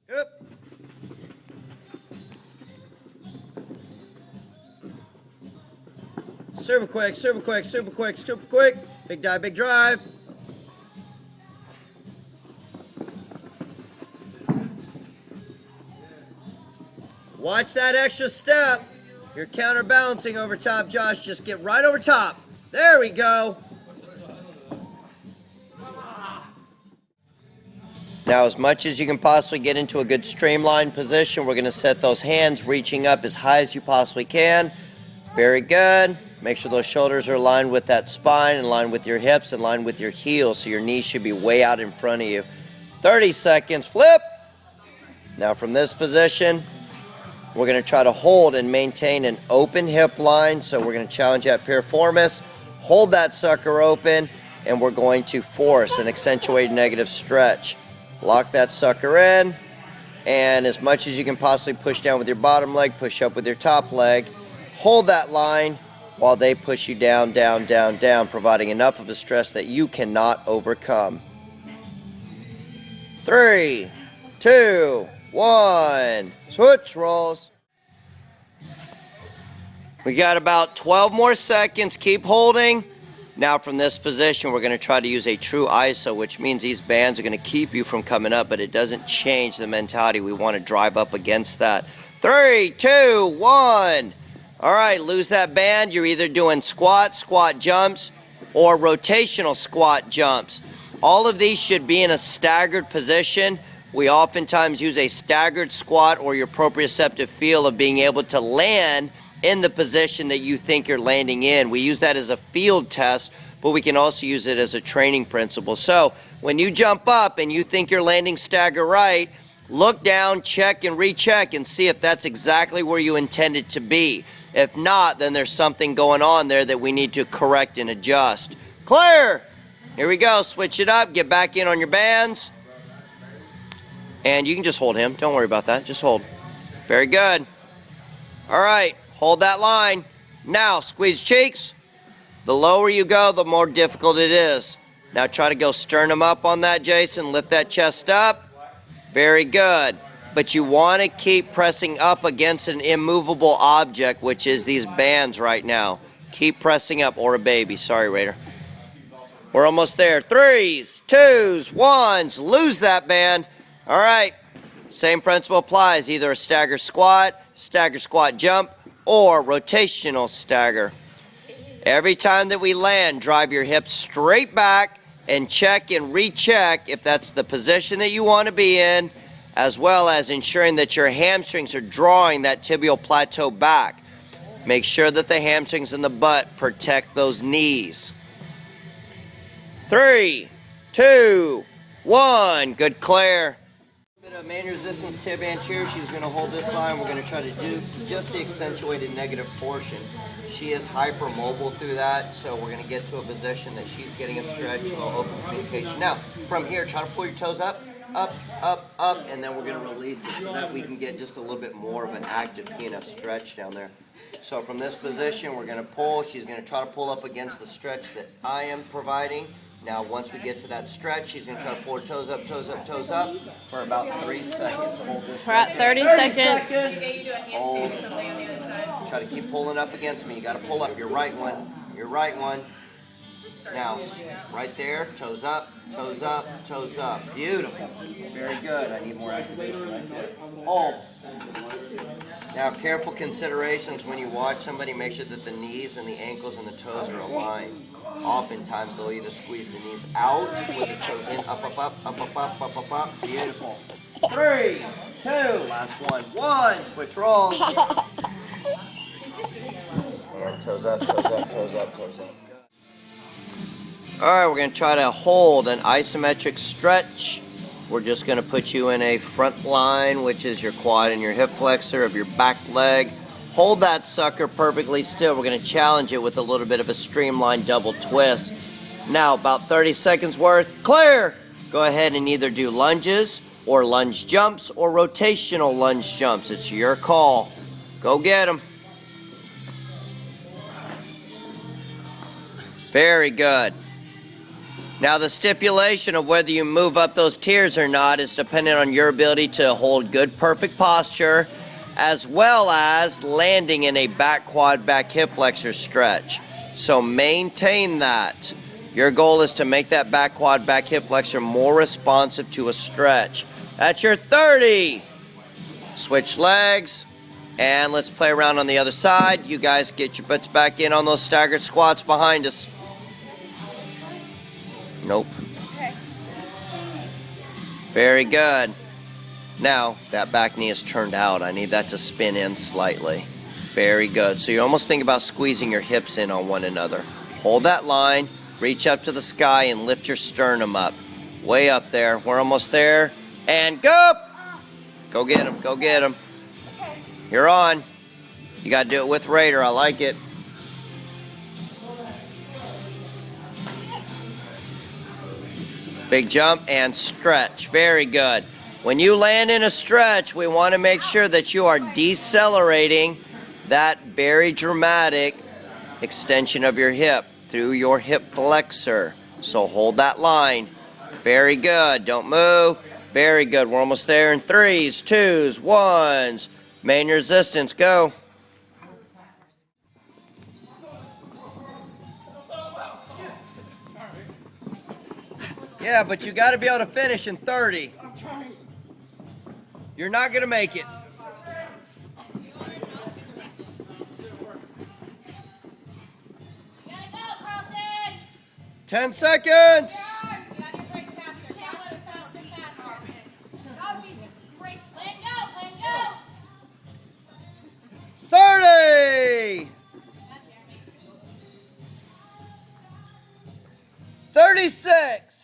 Good. Super quick, super quick, super quick, super quick. Big dive, big drive. Watch that extra step. You're counterbalancing over top, Josh. Just get right over top. There we go. Now, as much as you can possibly get into a good streamlined position, we're going to set those hands reaching up as high as you possibly can. Very good. Make sure those shoulders are aligned with that spine, in line with your hips, in line with your heels, so your knees should be way out in front of you. 30 seconds, flip. Now from this position, we're going to try to hold and maintain an open hip line, so we're going to challenge that piriformis. Hold that sucker open, and we're going to force an accentuated negative stretch. Lock that sucker in, and as much as you can possibly push down with your bottom leg, push up with your top leg. Hold that line while they push you down, down, down, down, providing enough of a stress that you cannot overcome. 3, 2, 1, switch rolls. We got about 12 more seconds. Keep holding. Now from this position, we're going to try to use a true ISO, which means these bands are going to keep you from coming up, but it doesn't change the mentality. We want to drive up against that. 3, 2, 1. All right, lose that band. You're either doing squat jumps, or rotational squat jumps. All of these should be in a staggered position. We oftentimes use a staggered squat or your proprioceptive feel of being able to land in the position that you think you're landing in. We use that as a field test, but we can also use it as a training principle. So when you jump up and you think you're landing stagger right, look down, check and recheck and see if that's exactly where you intended to be. If not, then there's something going on there that we need to correct and adjust. Clear! Here we go, switch it up, get back in on your bands. And you can just hold him, don't worry about that, just hold. Very good. All right. Hold that line. Now, squeeze cheeks. The lower you go, the more difficult it is. Now try to go sternum up on that, Jason. Lift that chest up. Very good. But you want to keep pressing up against an immovable object, which is these bands right now. Keep pressing up, or a baby. Sorry, Raider. We're almost there. 3s, 2s, 1s. Lose that band. All right. Same principle applies. Either a stagger squat jump, or rotational stagger. Every time that we land, drive your hips straight back and check and recheck if that's the position that you want to be in, as well as ensuring that your hamstrings are drawing that tibial plateau back. Make sure that the hamstrings and the butt protect those knees. 3, 2, 1. Good, clear. Bit of main resistance tib anterior. She's going to hold this line. We're going to try to do just the accentuated negative portion. She is hypermobile through that, so we're going to get to a position that she's getting a stretch, a little open communication. Now, from here, try to pull your toes up, up, up, up, and then we're going to release it so that we can get just a little bit more of an active PNF stretch down there. So from this position, we're going to pull. She's going to try to pull up against the stretch that I am providing. Now, once we get to that stretch, she's going to try to pull her toes up, toes up, toes up for about 3 seconds. Hold this. We're at 30 seconds. Hold. Try to keep pulling up against me. You got to pull up your right one. Your right one. Now, right there, toes up, toes up, toes up. Beautiful. Very good. I need more activation right there. Hold. Now, careful considerations when you watch somebody. Make sure that the knees and the ankles and the toes are aligned. Oftentimes, they'll either squeeze the knees out with the toes in, up, up, up, up, up, up, up, up, up. Beautiful. 3, 2, last one, 1. Switch rolls. And toes up, toes up, toes up, toes up. All right, we're going to try to hold an isometric stretch. We're just going to put you in a front line, which is your quad and your hip flexor of your back leg. Hold that sucker perfectly still. We're going to challenge it with a little bit of a streamlined double twist. Now, about 30 seconds worth. Clear! Go ahead and either do lunges or lunge jumps or rotational lunge jumps. It's your call. Go get them. Very good. Now the stipulation of whether you move up those tiers or not is dependent on your ability to hold good, perfect posture, as well as landing in a back quad, back hip flexor stretch. So maintain that. Your goal is to make that back quad, back hip flexor more responsive to a stretch. That's your 30. Switch legs, and let's play around on the other side. You guys get your butts back in on those staggered squats behind us. Nope. Okay. Very good. Now, that back knee is turned out. I need that to spin in slightly. Very good. So you almost think about squeezing your hips in on one another. Hold that line, reach up to the sky, and lift your sternum up. Way up there. We're almost there. And go! Go get him. Go get him. You're on. You got to do it with Raider. I like it. Big jump and stretch. Very good. When you land in a stretch, we want to make sure that you are decelerating that very dramatic extension of your hip through your hip flexor. So hold that line. Very good. Don't move. Very good. We're almost there in 3s, 2s, 1s. Main resistance. Go. Yeah, but you got to be able to finish in 30. You're not going to make it. You gotta go, Carlton! 10 seconds. You gotta break faster, faster, faster, faster. That would be disgrace. Let go, let go! 30. 36.